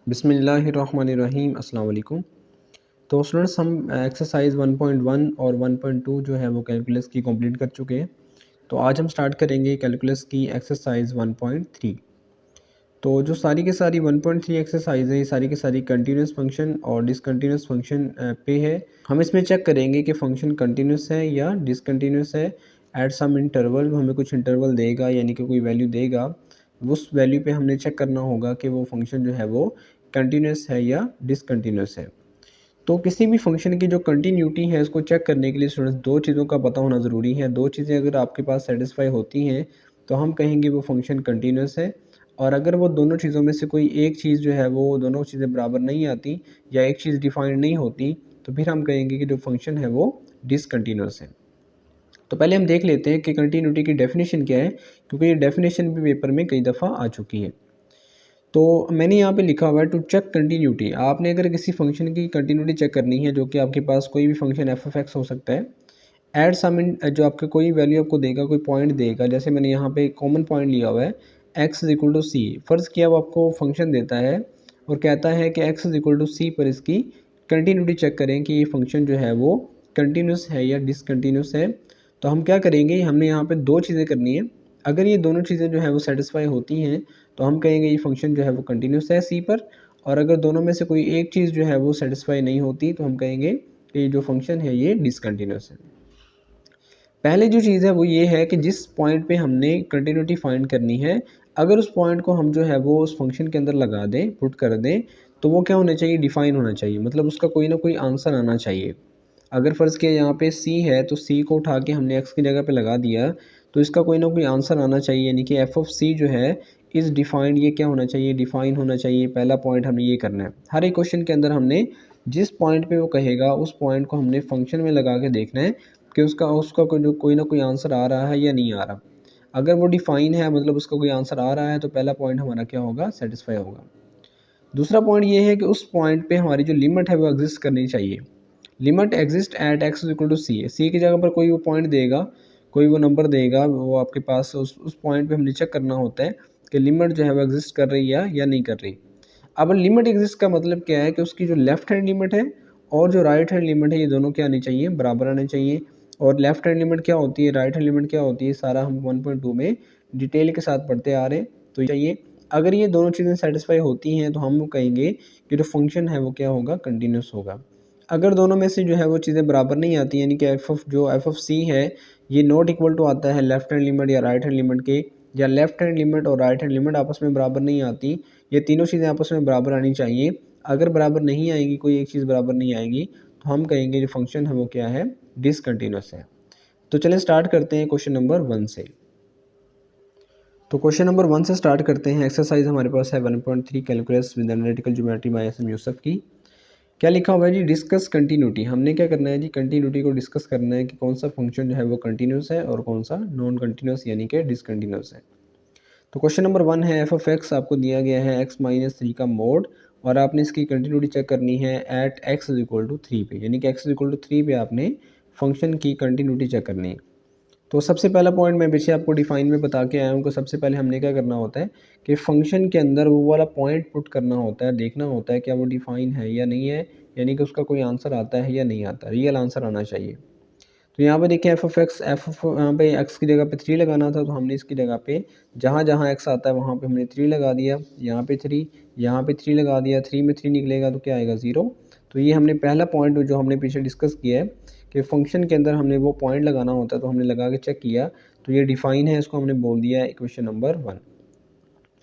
बिस्मिल्लाहिर्रहमानिर्रहीम अस्सलाम वालेकुम। तो स्टूडेंट्स हम एक्सरसाइज 1.1 और 1.2 जो है वो कैलकुलस की कंप्लीट कर चुके हैं। तो आज हम स्टार्ट करेंगे कैलकुलस की एक्सरसाइज 1.3। तो जो सारी के सारी 1.3 एक्सरसाइज है, ये सारी की सारी कंटिन्यूस फंक्शन और डिसकंटिन्यूस फंक्शन पे है। हम इसमें चेक करेंगे कि फंक्शन कंटिन्यूस है या डिसकंटिन्यूस है। एट सम इंटरवल हमें कुछ इंटरवल देगा, यानी कि कोई वैल्यू देगा। उस वैल्यू पे हमने चेक करना होगा कि वो फंक्शन जो है वो कंटिन्यूस है या डिसकंटिन्यूस है। तो किसी भी फंक्शन की जो कंटिन्यूटी है उसको चेक करने के लिए स्टूडेंट्स दो चीज़ों का पता होना ज़रूरी है। दो चीज़ें अगर आपके पास सेटिस्फाई होती हैं तो हम कहेंगे वो फंक्शन कंटिन्यूस है। और अगर वो दोनों चीज़ों में से कोई एक चीज़ जो है वो दोनों चीज़ें बराबर नहीं आती या एक चीज़ डिफाइंड नहीं होती तो फिर हम कहेंगे कि जो फंक्शन है वो डिसकंटिन्यूस है। तो पहले हम देख लेते हैं कि कंटिन्यूटी की डेफिनेशन क्या है, क्योंकि ये डेफिनेशन भी पेपर में कई दफ़ा आ चुकी है। तो मैंने यहाँ पे लिखा हुआ है टू चेक कंटिन्यूटी। आपने अगर किसी फंक्शन की कंटिन्यूटी चेक करनी है, जो कि आपके पास कोई भी फंक्शन एफ ऑफ एक्स हो सकता है, एड सम इन जो आपका कोई वैल्यू आपको देगा, कोई पॉइंट देगा। जैसे मैंने यहाँ पे कॉमन पॉइंट लिया हुआ है एक्स इज इक्वल टू सी। फ़र्ज़ किया वो आपको फंक्शन देता है और कहता है कि एक्स इज इक्वल टू सी पर इसकी कंटिन्यूटी चेक करें कि ये फंक्शन जो है वो कंटिन्यूस है या डिसकंटिन्यूस है। तो हम क्या करेंगे, हमने यहाँ पे दो चीज़ें करनी है। अगर ये दोनों चीज़ें जो है वो सेटिस्फाई होती हैं तो हम कहेंगे ये फंक्शन जो है वो कंटिन्यूस है सी पर। और अगर दोनों में से कोई एक चीज़ जो है वो सेटिस्फाई नहीं होती तो हम कहेंगे कि ये जो फंक्शन है ये डिसकंटिन्यूस है। पहले जो चीज़ है वो ये है कि जिस पॉइंट पे हमने कंटिन्यूटी फाइंड करनी है, अगर उस पॉइंट को हम जो है वो उस फंक्शन के अंदर लगा दें, पुट कर दें, तो वो क्या होना चाहिए, डिफाइन होना चाहिए। मतलब उसका कोई ना कोई आंसर आना चाहिए। अगर फ़र्ज़ किया यहाँ पे सी है तो सी को उठा के हमने एक्स की जगह पे लगा दिया तो इसका कोई ना कोई आंसर आना चाहिए, यानी कि एफ ऑफ सी जो है इज़ डिफाइंड, ये क्या होना चाहिए, डिफाइन होना चाहिए। पहला पॉइंट हमने ये करना है। हर एक क्वेश्चन के अंदर हमने जिस पॉइंट पे वो कहेगा उस पॉइंट को हमने फंक्शन में लगा के देखना है कि उसका उसका कोई ना कोई आंसर आ रहा है या नहीं आ रहा। अगर वो डिफाइन है, मतलब उसका कोई आंसर आ रहा है, तो पहला पॉइंट हमारा क्या होगा, सेटिस्फाई होगा। दूसरा पॉइंट ये है कि उस पॉइंट पे हमारी जो लिमिट है वो एग्जिस्ट करनी चाहिए। Limit exist at X equal to C. C की जगह पर कोई वो पॉइंट देगा, कोई वो नंबर देगा, वो आपके पास उस पॉइंट पे हमने चेक करना होता है कि लिमिट जो है वो एग्जिस्ट कर रही है या नहीं कर रही। अब लिमिट एग्जिस्ट का मतलब क्या है कि उसकी जो लेफ्ट हैंड लिमिट है और जो राइट हैंड लिमिट है ये दोनों क्या आनी चाहिए, बराबर आने चाहिए। और लेफ्ट हैंड लिमिट क्या होती है, राइट हैंड लिमिट क्या होती है, सारा हम 1.2 में डिटेल के साथ पढ़ते आ रहे हैं। तो ये चाहिए। अगर ये दोनों चीज़ें सेटिस्फाई होती हैं तो हम कहेंगे कि जो फंक्शन है वो क्या होगा, कंटिन्यूस होगा। अगर दोनों में से जो है वो चीज़ें बराबर नहीं आती, यानी कि एफ ऑफ सी है ये नॉट इक्वल टू आता है लेफ्ट हैंड लिमिट या राइट हैंड लिमिट के, या लेफ्ट हैंड लिमिट और राइट हैंड लिमिट आपस में बराबर नहीं आती, ये तीनों चीज़ें आपस में बराबर आनी चाहिए। अगर बराबर नहीं आएगी, कोई एक चीज़ बराबर नहीं आएगी, तो हम कहेंगे जो फंक्शन है वो क्या है, डिसकंटिन्यूस है। तो चलें स्टार्ट करते हैं क्वेश्चन नंबर 1 से। तो क्वेश्चन नंबर 1 से स्टार्ट करते हैं। एक्सरसाइज हमारे पास है 1.3 calculus with analytical geometry by S M Yusuf की। क्या लिखा हुआ है जी, डिस्कस कंटिन्यूटी। हमने क्या करना है जी, कंटिन्यूटी को डिस्कस करना है कि कौन सा फंक्शन जो है वो कंटिन्यूस है और कौन सा नॉन कंटिन्यूस यानी कि डिसकंटिन्यूस है। तो क्वेश्चन नंबर 1 है एफ ऑफ एक्स आपको दिया गया है एक्स माइनस 3 का मोड, और आपने इसकी कंटिन्यूटी चेक करनी है at x is equal to 3 पे, यानी कि एक्स इज इक्वल टू 3 पे आपने फंक्शन की कंटिन्यूटी चेक करनी है। तो सबसे पहला पॉइंट मैं पीछे आपको डिफाइन में बता के आया हूँ कि सबसे पहले हमने क्या करना होता है कि फंक्शन के अंदर वो वाला पॉइंट पुट करना होता है, देखना होता है क्या वो डिफाइन है या नहीं है, यानी कि उसका कोई आंसर आता है या नहीं आता, रियल आंसर आना चाहिए। तो यहाँ पे देखिए एफ ऑफ एक्स, यहाँ पे एक्स की जगह पे 3 लगाना था, तो हमने इसकी जगह पे जहाँ जहाँ एक्स आता है वहाँ पे हमने 3 लगा दिया, यहाँ पे 3, यहाँ पे 3 लगा दिया। 3 में 3 निकलेगा तो क्या आएगा, 0। तो ये हमने पहला पॉइंट जो हमने पीछे डिस्कस किया है कि फंक्शन के अंदर हमने वो पॉइंट लगाना होता है, तो हमने लगा के चेक किया तो ये डिफाइन है, इसको हमने बोल दिया है इक्वेशन नंबर 1।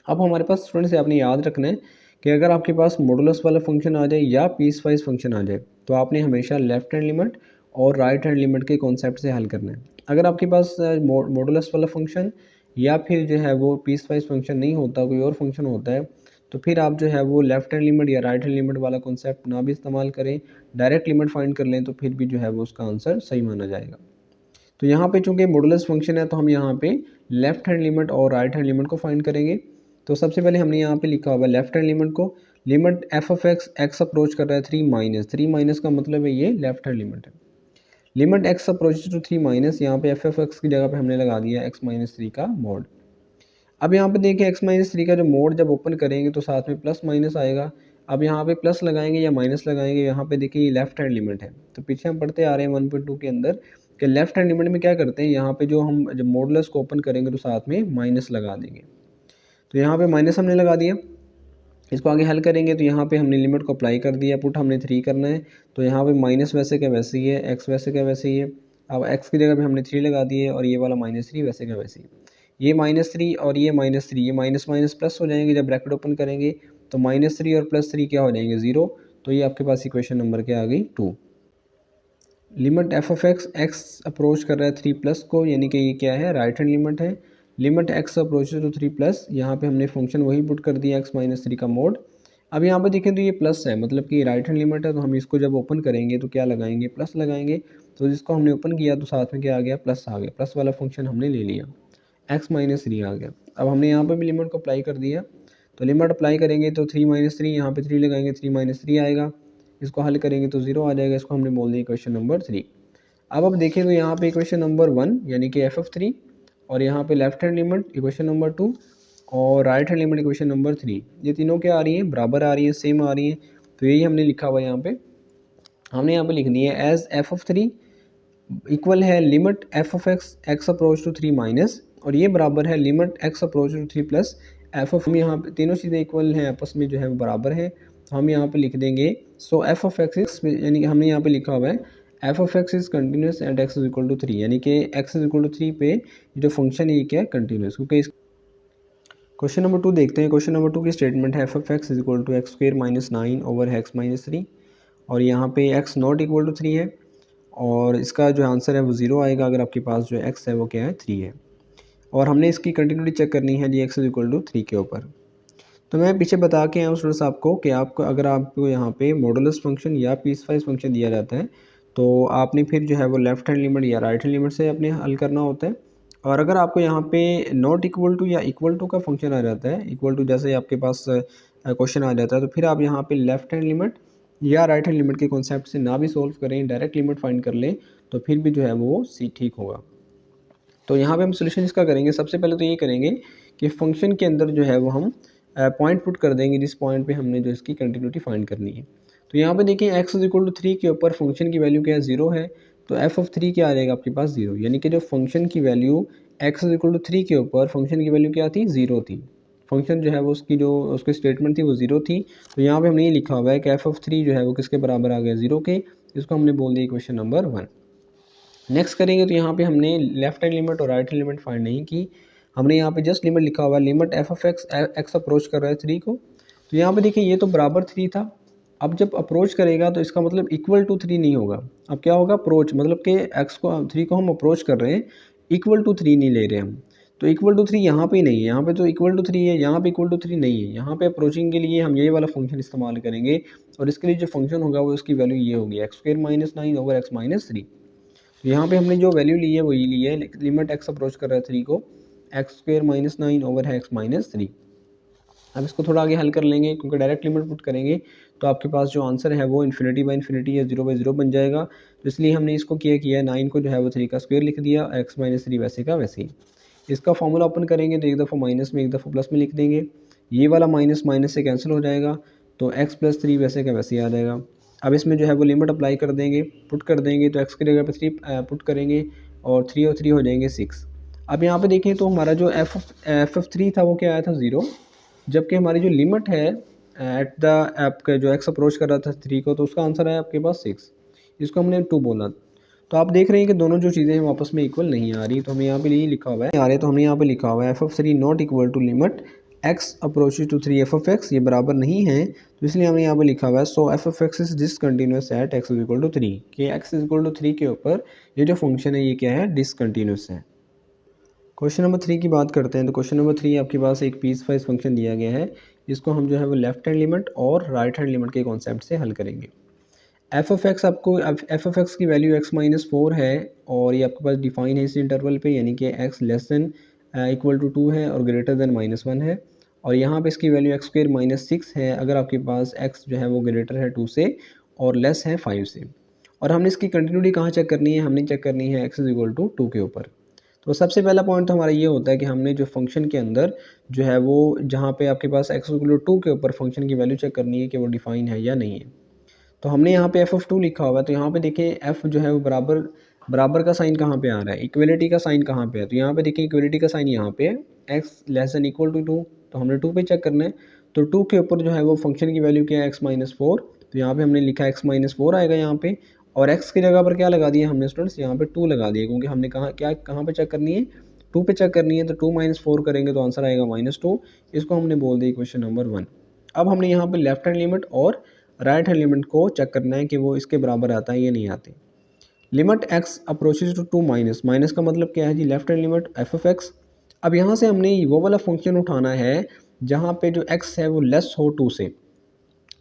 अब हमारे पास स्टूडेंट से आपने याद रखना है कि अगर आपके पास मॉडुलस वाला फंक्शन आ जाए या पीस वाइज फंक्शन आ जाए तो आपने हमेशा लेफ्ट हैंड लिमिट और राइट हैंड लिमिट के कॉन्सेप्ट से हल करना है। अगर आपके पास मॉडुलस वाला फंक्शन या फिर जो है वो पीस वाइज फंक्शन नहीं होता, कोई और फंक्शन होता है, तो फिर आप जो है वो लेफ्ट हैंड लिमिट या राइट हैंड लिमिट वाला कॉन्सेप्ट ना भी इस्तेमाल करें, डायरेक्ट लिमिट फाइंड कर लें, तो फिर भी जो है वो उसका आंसर सही माना जाएगा। तो यहाँ पे चूंकि मॉडुलस फंक्शन है तो हम यहाँ पे लेफ्ट हैंड लिमिट और राइट हैंड लिमिट को फाइंड करेंगे। तो सबसे पहले हमने यहाँ पे लिखा हुआ है लेफ्ट हैंड लिमिट को, limit f of x, x approach कर रहा है 3 माइनस का मतलब है ये लेफ्ट हैंड लिमिट है। Limit x approach to 3 minus, यहाँ पे एफ ऑफ एक्स की जगह पे हमने लगा दिया एक्स माइनस 3 का मोड। अब यहाँ पे देखिए एक्स माइनस 3 का जो मोड जब ओपन करेंगे तो साथ में प्लस माइनस आएगा। अब यहाँ पे प्लस लगाएंगे या माइनस लगाएंगे, यहाँ पे देखिए ये लेफ्ट हैंड लिमिट है। तो पीछे हम पढ़ते आ रहे हैं 1.2 के अंदर कि लेफ्ट हैंड लिमिट में क्या करते हैं, यहाँ पे जो हम जब मॉडुलस को ओपन करेंगे तो साथ में माइनस लगा देंगे। तो यहाँ पे माइनस हमने लगा दिया। इसको आगे हल करेंगे तो यहाँ पे हमने लिमिट को अप्लाई कर दिया, पुट हमने 3 करना है। तो यहाँ पे माइनस वैसे का वैसे ही है, एक्स वैसे का वैसे ही है। अब एक्स की जगह पे हमने 3 लगा दिए और ये वाला -3 वैसे का वैसे ही। ये -3 और ये -3, ये माइनस माइनस प्लस हो जाएंगे जब ब्रैकेट ओपन करेंगे। तो -3 और +3 क्या हो जाएंगे 0। तो ये आपके पास इक्वेशन नंबर क्या आ गई 2। Limit f of x approach कर रहा है 3 प्लस को, यानी कि ये क्या है राइट हैंड लिमिट है। Limit x approach to 3 plus, यहाँ पे हमने फंक्शन वही पुट कर दिया x-3 का मोड। अब यहाँ पे देखें तो ये प्लस है, मतलब कि राइट हैंड लिमिट है, तो हम इसको जब ओपन करेंगे तो क्या लगाएंगे प्लस लगाएंगे। तो जिसको हमने ओपन किया तो साथ में क्या आ गया प्लस आ गया, प्लस वाला फंक्शन हमने ले लिया, x-3 आ गया। अब हमने यहाँ पर भी लिमिट को अप्लाई कर दिया। तो लिमिट अप्लाई करेंगे तो 3-3 यहाँ पे 3 लगाएंगे, 3-3 आएगा। इसको हल करेंगे तो 0 आ जाएगा। इसको हमने बोल दिया इक्वेशन नंबर 3। अब देखें तो यहाँ पे इक्वेशन नंबर 1 यानी कि f(3) और यहाँ पे left hand limit equation number 2 और right hand limit equation number 3, ये तीनों क्या आ रही है बराबर आ रही है, सेम आ रही है। तो यही हमने लिखा हुआ है यहाँ पे, हमने यहाँ पे लिख दिया है एज f(3) इक्वल है limit f of x approach to 3 minus, और ये बराबर है limit x approach to 3 plus f of, यहाँ पे तीनों चीज़ें इक्वल हैं आपस में जो है वो बराबर है। तो हम यहाँ पे लिख देंगे सो f ऑफ x यानी कि हमने यहाँ पे लिखा हुआ है f of x is continuous at x is equal to 3, यानी कि x इज इक्वल टू 3 पे जो फंक्शन है ये क्या है कंटिन्यूस। क्योंकि क्वेश्चन नंबर 2 देखते हैं। क्वेश्चन नंबर 2 की स्टेटमेंट है f of x is equal to x square minus 9 over x-3, और यहाँ पे x नॉट इक्वल टू 3 है, और इसका जो आंसर है वो 0 आएगा अगर आपके पास जो x है वो क्या है 3 है। और हमने इसकी कंटिन्यूटी चेक करनी है जी x इज इक्वल टू 3 के ऊपर। तो मैं पीछे बता के आया हूँ स्टूडेंट्स आपको कि आपको अगर आपको यहाँ पे मॉडुलस फंक्शन या पीसवाइज फंक्शन दिया जाता है तो आपने फिर जो है वो लेफ्ट हैंड लिमिट या राइट हैंड लिमिट से अपने हल करना होता है। और अगर आपको यहाँ पे नॉट इक्वल टू या इक्वल टू का फंक्शन आ जाता है, इक्वल टू जैसे आपके पास क्वेश्चन आ जाता है, तो फिर आप यहाँ पे लेफ्ट हैंड लिमिट या राइट हैंड लिमिट के कॉन्सेप्ट से ना भी सोल्व करें, डायरेक्ट लिमिट फाइंड कर लें, तो फिर भी जो है वो सी ठीक होगा। तो यहाँ पे हम सोल्यूशन इसका करेंगे। सबसे पहले तो ये करेंगे कि फंक्शन के अंदर जो है वो हम पॉइंट पुट कर देंगे जिस पॉइंट पे हमने जो इसकी कंटिन्यूटी फाइंड करनी है। तो यहाँ पे देखिए x इज इक्वल टू 3 के ऊपर फंक्शन की वैल्यू क्या है 0 है, तो f ऑफ 3 क्या आ जाएगा आपके पास 0, यानी कि जो फंक्शन की value x is equal to 3 के ऊपर फंक्शन की वैल्यू क्या थी 0 थी। फंक्शन जो है वो उसकी जो उसकी स्टेटमेंट थी वो 0 थी। तो यहाँ पे हमने ये लिखा हुआ है कि f ऑफ 3 जो है वो किसके बराबर आ गया 0 के। इसको हमने बोल दिया इक्वेशन नंबर 1। नेक्स्ट करेंगे तो यहाँ पे हमने लेफ्ट हैंड लिमिट और राइट हैंड लिमिट फाइंड नहीं की, हमने यहाँ पे जस्ट लिमिट लिखा हुआ है limit f of x approach कर रहा है 3 को। तो यहाँ पे देखिए ये तो बराबर 3 था, अब जब अप्रोच करेगा तो इसका मतलब इक्वल टू 3 नहीं होगा। अब क्या होगा अप्रोच, मतलब कि एक्स को 3 को हम अप्रोच कर रहे हैं, इक्वल टू 3 नहीं ले रहे हम। तो इक्वल टू 3 यहाँ पे नहीं है, यहाँ पे तो इक्वल टू 3 है, यहाँ पे इक्वल टू 3 नहीं है। यहाँ पे अप्रोचिंग के लिए हम यही वाला फंक्शन इस्तेमाल करेंगे, और इसके लिए जो फंक्शन होगा वो उसकी वैल्यू ये होगी x square minus 9 over x-3। तो यहाँ पे हमने जो वैल्यू ली है वही ली है, लिमिट x अप्रोच कर रहा है 3 को, एक्स स्क्वायर माइनस 9 ओवर है x-3। अब इसको थोड़ा आगे हल कर लेंगे, क्योंकि डायरेक्ट लिमिट पुट करेंगे तो आपके पास जो आंसर है वो इन्फिनिटी बाई इन्फिनिटी या 0/0 बन जाएगा। तो इसलिए हमने इसको किया 9 को जो है वो 3 का स्क्वायर लिख दिया, x-3 वैसे का वैसे ही। इसका फॉर्मूला ओपन करेंगे तो एक दफ़ा माइनस में एक दफ़ा प्लस में लिख देंगे, ये वाला माइनस माइनस से कैंसिल हो जाएगा, तो x + 3 वैसे का वैसे ही आ जाएगा। अब इसमें जो है वो लिमिट अप्लाई कर देंगे, पुट कर देंगे, तो x की जगह पे 3 पुट करेंगे और 3 और 3 हो जाएंगे 6। अब यहाँ पे देखें तो हमारा जो f ऑफ 3 था वो क्या आया था 0, जबकि हमारी जो लिमिट है एट द आपका जो x अप्रोच कर रहा था 3 को, तो उसका आंसर आया आपके पास 6। इसको हमने 2 बोला। तो आप देख रहे हैं कि दोनों जो चीज़ें हैं वो आपस में इक्वल नहीं आ रही, तो हमें यहाँ पे यही लिखा हुआ है आ रहे, तो हमने यहाँ पे लिखा हुआ है f of 3 not equal to limit x approaches to 3 f of x, ये बराबर नहीं है, तो इसलिए हमने यहाँ पे लिखा हुआ है so F of X is discontinuous at x is equal to 3, कि एक्स इज इक्वल टू 3 के ऊपर ये जो फंक्शन है ये क्या है डिसकंटिन्यूस है। क्वेश्चन नंबर 3 की बात करते हैं। तो क्वेश्चन नंबर 3 आपके पास एक पीस वाइज फंक्शन दिया गया है, इसको हम जो है वो लेफ्ट हैंड लिमिट और राइट हैंड लिमिट के कॉन्सेप्ट से हल करेंगे। एफ ऑफ एक्स आपको एफ ऑफ एक्स की वैल्यू x-4 है, और ये आपके पास डिफाइन है इस इंटरवल पे, यानी कि x less than equal to 2 है और ग्रेटर देन -1 है, और यहाँ पे इसकी वैल्यू x स्क्वायर -6 है अगर आपके पास x जो है वो ग्रेटर है 2 से और लेस है 5 से। और हमने इसकी कंटिन्यूटी कहाँ चेक करनी है, हमने चेक करनी है x इज इक्वल टू 2 के ऊपर। तो सबसे पहला पॉइंट तो हमारा ये होता है कि हमने जो फंक्शन के अंदर जो है वो जहाँ पे आपके पास x=2 के ऊपर फंक्शन की वैल्यू चेक करनी है कि वो डिफाइन है या नहीं है। तो हमने यहाँ पे f(2) लिखा हुआ है, तो यहाँ पे देखिए f जो है वो बराबर बराबर का साइन कहाँ पे आ रहा है, इक्वलिटी का साइन कहाँ पे है। तो यहाँ पे देखिए इक्वलिटी का साइन यहाँ पे है, x<= 2, तो हमने 2 पे चेक करना है। तो 2 के ऊपर जो है वो फंक्शन की वैल्यू क्या है, x-4। तो यहाँ पे हमने लिखा x-4 आएगा यहाँ पे, और x की जगह पर क्या लगा दिया हमने स्टूडेंट्स, यहाँ पे 2 लगा दिया, क्योंकि हमने कहाँ पे चेक करनी है, 2 पे चेक करनी है। तो 2 - 4 करेंगे तो आंसर आएगा -2। इसको हमने बोल दिया क्वेश्चन नंबर 1। अब हमने यहाँ पे लेफ्ट हैंड लिमिट और राइट हैंड लिमिट को चेक करना है कि वो इसके बराबर आता है या नहीं आते। Limit x approaches to minus, minus का मतलब क्या है जी, लेफ्ट हैंड लिमिट f(x). अब यहाँ से हमने वो वाला फंक्शन उठाना है जहाँ पे जो x है वो लेस हो 2 से।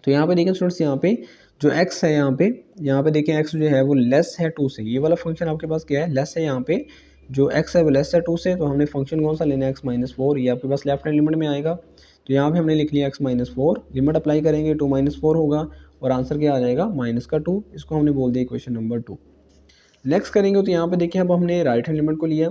तो यहाँ पे देखिए स्टूडेंट्स, यहाँ पे जो x है, यहाँ पे देखिए x जो है वो लेस है 2 से। ये वाला फंक्शन आपके पास क्या है, लेस है। यहाँ पे जो x है वो लेस है 2 से, तो हमने फंक्शन कौन सा लेना है, x-4। ये आपके पास लेफ्ट हैंड लिमिट में आएगा। तो यहाँ पे हमने लिख लिया x-4, लिमिट अप्लाई करेंगे 2 - 4 होगा, और आंसर क्या आ जाएगा, -2। इसको हमने बोल दिया क्वेश्चन नंबर 2। नेक्स्ट करेंगे तो यहाँ पे देखिए अब हमने राइट हैंड लिमिट को लिया,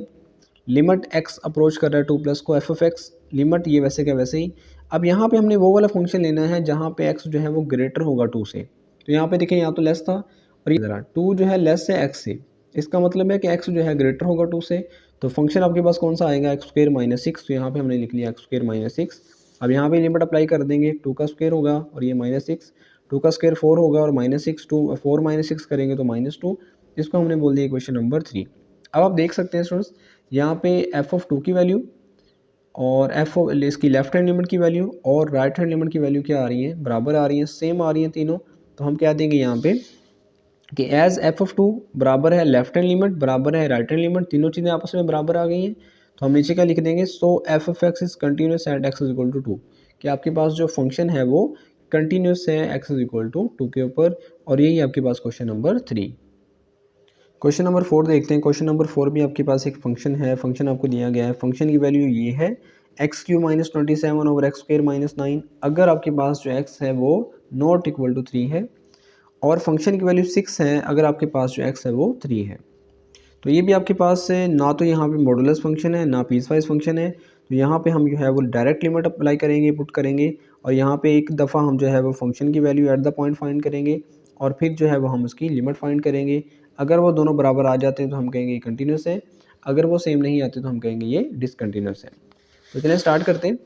लिमिट x अप्रोच कर रहा है 2 प्लस को f(x), लिमिट ये वैसे क्या वैसे ही। अब यहाँ पे हमने वो वाला फंक्शन लेना है जहाँ पे x जो है वो ग्रेटर होगा 2 से। तो यहाँ पे देखिए यहाँ तो लेस था, और ये 2 जो है लेस है x से, इसका मतलब है कि x जो है ग्रेटर होगा 2 से। तो फंक्शन आपके पास कौन सा आएगा, x² - 6। तो यहाँ पे हमने लिख लिया x² - 6। अब यहाँ पे लिमिट अप्लाई कर देंगे, 2 का स्क्वायर होगा और ये -6, 2 का स्क्वायर 4 होगा, और -6 4 - 6 करेंगे तो -2। इसको हमने बोल दिया क्वेश्चन नंबर 3। अब आप देख सकते हैं स्टूडेंट्स, यहाँ पे f(2) की वैल्यू और इसकी लेफ्ट हैंड लिमिट की वैल्यू और राइट हैंड लिमिट की वैल्यू क्या आ रही है, बराबर आ रही है, सेम आ रही है तीनों। तो हम क्या देंगे यहाँ पे कि एज f(2) बराबर है लेफ्ट हैंड लिमिट बराबर है राइट हैंड लिमिट, तीनों चीज़ें आपस में बराबर आ गई हैं। तो हम नीचे क्या लिख देंगे, सो f(x) is continuous at x=2, कि आपके पास जो फंक्शन है वो कंटिन्यूस है x=2 के ऊपर। और यही आपके पास क्वेश्चन नंबर 3। क्वेश्चन नंबर 4 देखते हैं। क्वेश्चन नंबर 4 भी आपके पास एक फंक्शन है, फंक्शन आपको दिया गया है, फंक्शन की वैल्यू ये है x³ - 27 / x² - 9। अगर आपके पास जो x है वो नॉट इक्वल टू 3 है, और फंक्शन की वैल्यू 6 है अगर आपके पास जो x है वो 3 है। तो ये भी आपके पास ना तो यहाँ पे मॉडुलस फंक्शन है ना पीसवाइज फंक्शन है। तो यहाँ पे हम जो है वो डायरेक्ट लिमिट अप्लाई करेंगे, पुट करेंगे, और यहाँ पे एक दफ़ा हम जो है वो फंक्शन की value at the point find करेंगे, और फिर जो है वो हम उसकी लिमिट फाइंड करेंगे। अगर वो दोनों बराबर आ जाते हैं तो हम कहेंगे ये कंटिन्यूस है, अगर वो सेम नहीं आते तो हम कहेंगे ये डिसकंटिन्यूस है। तो चलिए स्टार्ट करते हैं।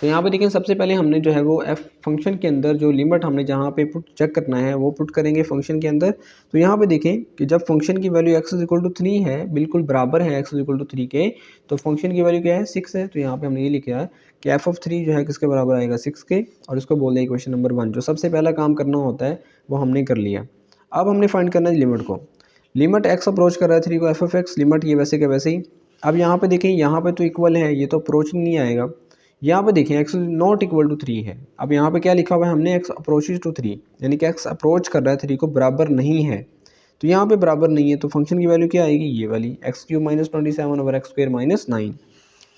तो यहाँ पे देखिए सबसे पहले हमने जो है वो एफ फंक्शन के अंदर जो लिमिट हमने जहाँ पे पुट चेक करना है वो पुट करेंगे फंक्शन के अंदर। तो यहाँ पे देखें कि जब फंक्शन की वैल्यू x=3 है, बिल्कुल बराबर है x=3 के, तो फंक्शन की वैल्यू क्या है, 6 है। तो यहाँ पे हमने ये लिखा है कि f(3) जो है किसके बराबर आएगा, 6 के, और इसको बोल दें क्वेश्चन नंबर 1। जो सबसे पहला काम करना होता है वो हमने कर लिया। अब हमने फाइंड करना है लिमिट को। लिमिट x अप्रोच कर रहा है 3 को f(x), लिमिट ये वैसे क्या वैसे ही। अब यहाँ पे देखें, यहाँ पे तो इक्वल है, ये तो अप्रोचिंग नहीं आएगा। यहाँ पे देखें x नॉट इक्वल टू 3 है। अब यहाँ पे क्या लिखा हुआ है हमने, x अप्रोचेज टू 3, यानी कि x अप्रोच कर रहा है 3 को, बराबर नहीं है। तो यहाँ पे बराबर नहीं है, तो फंक्शन की वैल्यू क्या आएगी, ये वाली x³ - 27 / x² - 9।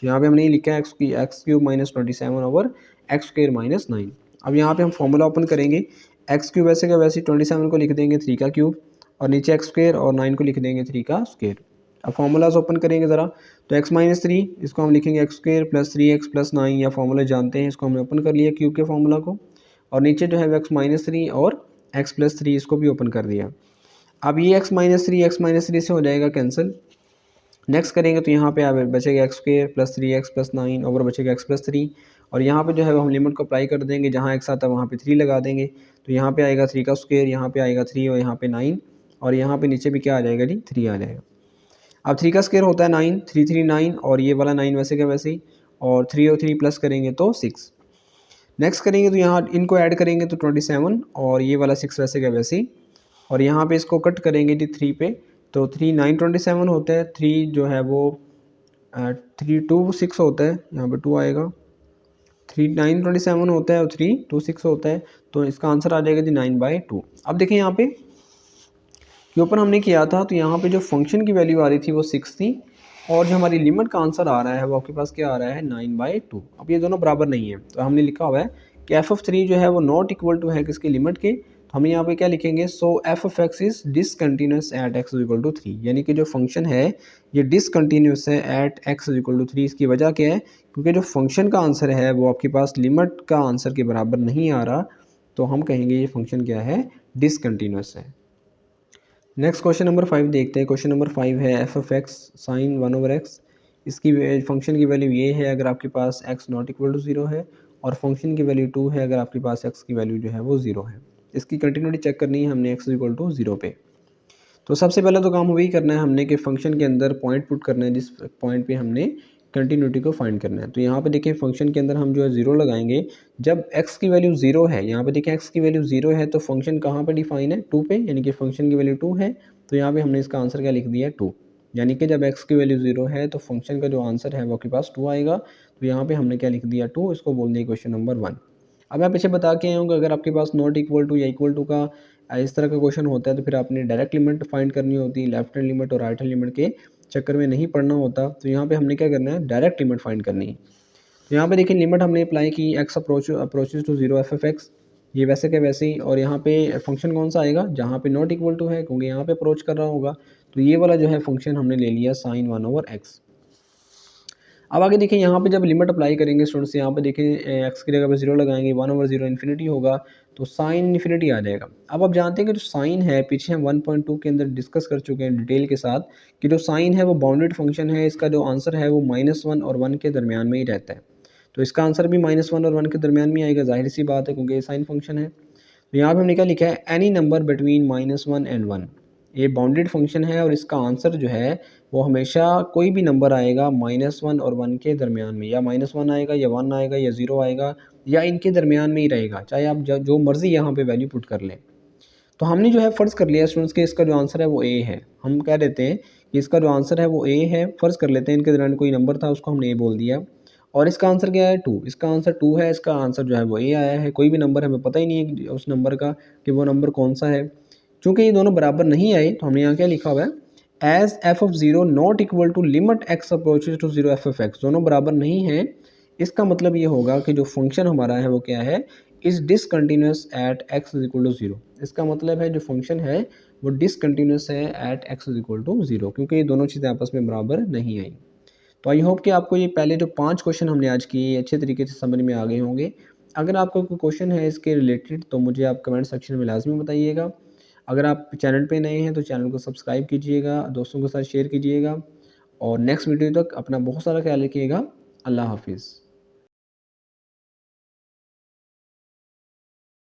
तो यहाँ पे हमने ये लिखा है x³ - 27 / x² - 9। अब यहाँ पे हम फॉर्मूला ओपन करेंगे, x³ वैसे का वैसे 27 को लिख देंगे 3 का क्यूब, और नीचे x² और 9 को लिख देंगे 3 का स्क्वायर। अब फॉर्मूलाज ओपन करेंगे ज़रा, तो x-3 इसको हम लिखेंगे x² + 3x + 9, या फॉर्मूला जानते हैं, इसको हमने ओपन कर लिया क्यूब के फॉर्मूला को, और नीचे जो है x-3 और x + 3 इसको भी ओपन कर दिया। अब ये x-3 से हो जाएगा कैंसिल। नेक्स्ट करेंगे तो यहाँ पे बचेगा x² + 3x + 9 और बचेगा x + 3, और यहाँ पे जो है हम लिमिट को अप्लाई कर देंगे, जहाँ x आता है वहाँ पे 3 लगा देंगे। तो यहाँ पे आएगा 3 का स्क्वायर, यहाँ पे आएगा 3, और यहाँ पे 9, और यहाँ पे नीचे भी क्या आ जाएगा जी, 3 आ जाएगा। अब 3 का स्क्वायर होता है 9, 3 3 9, और ये वाला 9 वैसे का वैसे ही, और 3 और 3 प्लस करेंगे तो 6। नेक्स्ट करेंगे तो यहाँ इनको ऐड करेंगे तो 27, और ये वाला 6 वैसे का वैसे ही, और यहाँ पे इसको कट करेंगे जी 3 पे, तो 3 9 27 होता है, 3 जो है वो 3 2 6 होता है, यहाँ पे 2 आएगा, 3 9 27 होता है और 3 2 6 होता है। तो इसका आंसर आ जाएगा जी 9/2। अब देखिए यहाँ पे कि ऊपर हमने किया था, तो यहाँ पे जो फंक्शन की वैल्यू आ रही थी वो 6 थी, और जो हमारी लिमिट का आंसर आ रहा है वो आपके पास क्या आ रहा है, 9/2। अब ये दोनों बराबर नहीं है, तो हमने लिखा हुआ है कि f(3) जो है वो नॉट इक्वल टू है किसकी, लिमिट के। हम यहाँ पे क्या लिखेंगे, so F of X is discontinuous at X equal to 3, यानी कि जो फंक्शन है ये डिसकंटिन्यूस है एट एक्स इक्वल टू 3। इसकी वजह क्या है, क्योंकि जो फंक्शन का आंसर है वो आपके पास लिमिट का आंसर के बराबर नहीं आ रहा, तो हम कहेंगे ये फंक्शन क्या है, डिसकंटिन्यूस है। नेक्स्ट क्वेश्चन नंबर 5 देखते हैं। क्वेश्चन नंबर 5 है f of x sign 1/x। इसकी फंक्शन की वैल्यू ये है अगर आपके पास x नॉट इक्वल टू 0 है, और फंक्शन की वैल्यू 2 है अगर आपके पास x की वैल्यू जो है वो 0 है। इसकी कंटिन्यूटी चेक करनी है हमने x इक्वल टू 0 पे। तो सबसे पहले तो काम वही करना है हमने कि फंक्शन के अंदर पॉइंट पुट करना है जिस पॉइंट पे हमने कंटिन्यूटी को फाइंड करना है। तो यहाँ पे देखिए फंक्शन के अंदर हम जो है 0 लगाएंगे। जब x की वैल्यू 0 है, यहाँ पे देखिए x की वैल्यू 0 है तो फंक्शन कहाँ पे डिफाइन है, 2 पे, यानी कि फंक्शन की वैल्यू 2 है। तो यहाँ पे हमने इसका आंसर क्या लिख दिया है, 2। यानी कि जब x की वैल्यू 0 है तो फंक्शन का जो आंसर है वो आपके पास 2 आएगा। तो यहाँ पे हमने क्या लिख दिया, 2। इसको बोल दिया क्वेश्चन नंबर 1। अब मैं पीछे बता के आया हूँ कि अगर आपके पास नॉट इक्वल टू या इक्वल टू का इस तरह का क्वेश्चन होता है तो फिर आपने डायरेक्ट लिमिट फाइंड करनी होती है, लेफ्ट हैंड लिमिट और राइट हैंड लिमिट के चक्कर में नहीं पढ़ना होता। तो यहाँ पे हमने क्या करना है, डायरेक्ट लिमिट फाइंड करनी है। तो यहाँ पे देखिए लिमिट हमने अप्लाई की, x approaches to 0 f f x, ये वैसे के वैसे ही। और यहाँ पे फंक्शन कौन सा आएगा, जहाँ पे नॉट इक्वल टू है, क्योंकि यहाँ पे अप्रोच कर रहा होगा। तो ये वाला जो है फंक्शन हमने ले लिया साइन 1/x। अब आगे देखिए यहाँ पे जब लिमिट अप्लाई करेंगे स्टूडेंट्स, यहाँ पे देखिए एक्स की जगह पे 0 लगाएंगे, 1/0 इन्फिनिटी होगा, तो साइन इन्फिनिटी आ जाएगा। अब आप जानते हैं कि जो साइन है, पीछे हम 1.2 के अंदर डिस्कस कर चुके हैं डिटेल के साथ कि जो साइन है वो बाउंडेड फंक्शन है। इसका जो आंसर है वो -1 और 1 के दरमियान में ही रहता है। तो इसका आंसर भी -1 और 1 के दरमियान में आएगा, जाहिर सी बात है, क्योंकि ये साइन फंक्शन है। तो यहाँ पे हमने क्या लिखा है, एनी नंबर बिटवीन -1 एंड 1। ये बाउंडेड फंक्शन है और इसका आंसर जो है वो हमेशा कोई भी नंबर आएगा -1 और 1 के दरमियान में, या -1 आएगा या 1 आएगा या 0 आएगा, या इनके दरमियान में ही रहेगा, चाहे आप जो मर्ज़ी यहाँ पे वैल्यू पुट कर लें। तो हमने जो है फ़र्ज़ कर लिया स्टूडेंट्स के इसका जो आंसर है वो ए है। हम कह देते हैं कि इसका जो आंसर है वो ए है, फ़र्ज़ कर लेते हैं इनके दरमियान कोई नंबर था उसको हमने ए बोल दिया। और इसका आंसर क्या है, 2। इसका आंसर 2 है, इसका आंसर जो है वो ए आया है। कोई भी नंबर हमें पता ही नहीं है कि उस नंबर का कि वो नंबर कौन सा है। चूँकि ये दोनों बराबर नहीं आए तो हमने यहाँ क्या लिखा हुआ है, as f of 0 not equal to limit x approaches to 0 f of x. दोनों बराबर नहीं है, इसका मतलब ये होगा कि जो फंक्शन हमारा है वो क्या है, is discontinuous at x is equal to 0। इसका मतलब है जो फंक्शन है वो डिसकंटिन्यूस है at x is equal to 0, क्योंकि ये दोनों चीज़ें आपस में बराबर नहीं आई। तो आई होप कि आपको ये पहले जो 5 क्वेश्चन हमने आज किए अच्छे तरीके से समझ में आ गए होंगे। अगर आपको कोई क्वेश्चन है इसके रिलेटेड तो मुझे आप कमेंट सेक्शन में लाजमी बताइएगा। अगर आप चैनल पे नए हैं तो चैनल को सब्सक्राइब कीजिएगा, दोस्तों के साथ शेयर कीजिएगा, और नेक्स्ट वीडियो तक अपना बहुत सारा ख्याल रखिएगा। अल्लाह हाफिज़।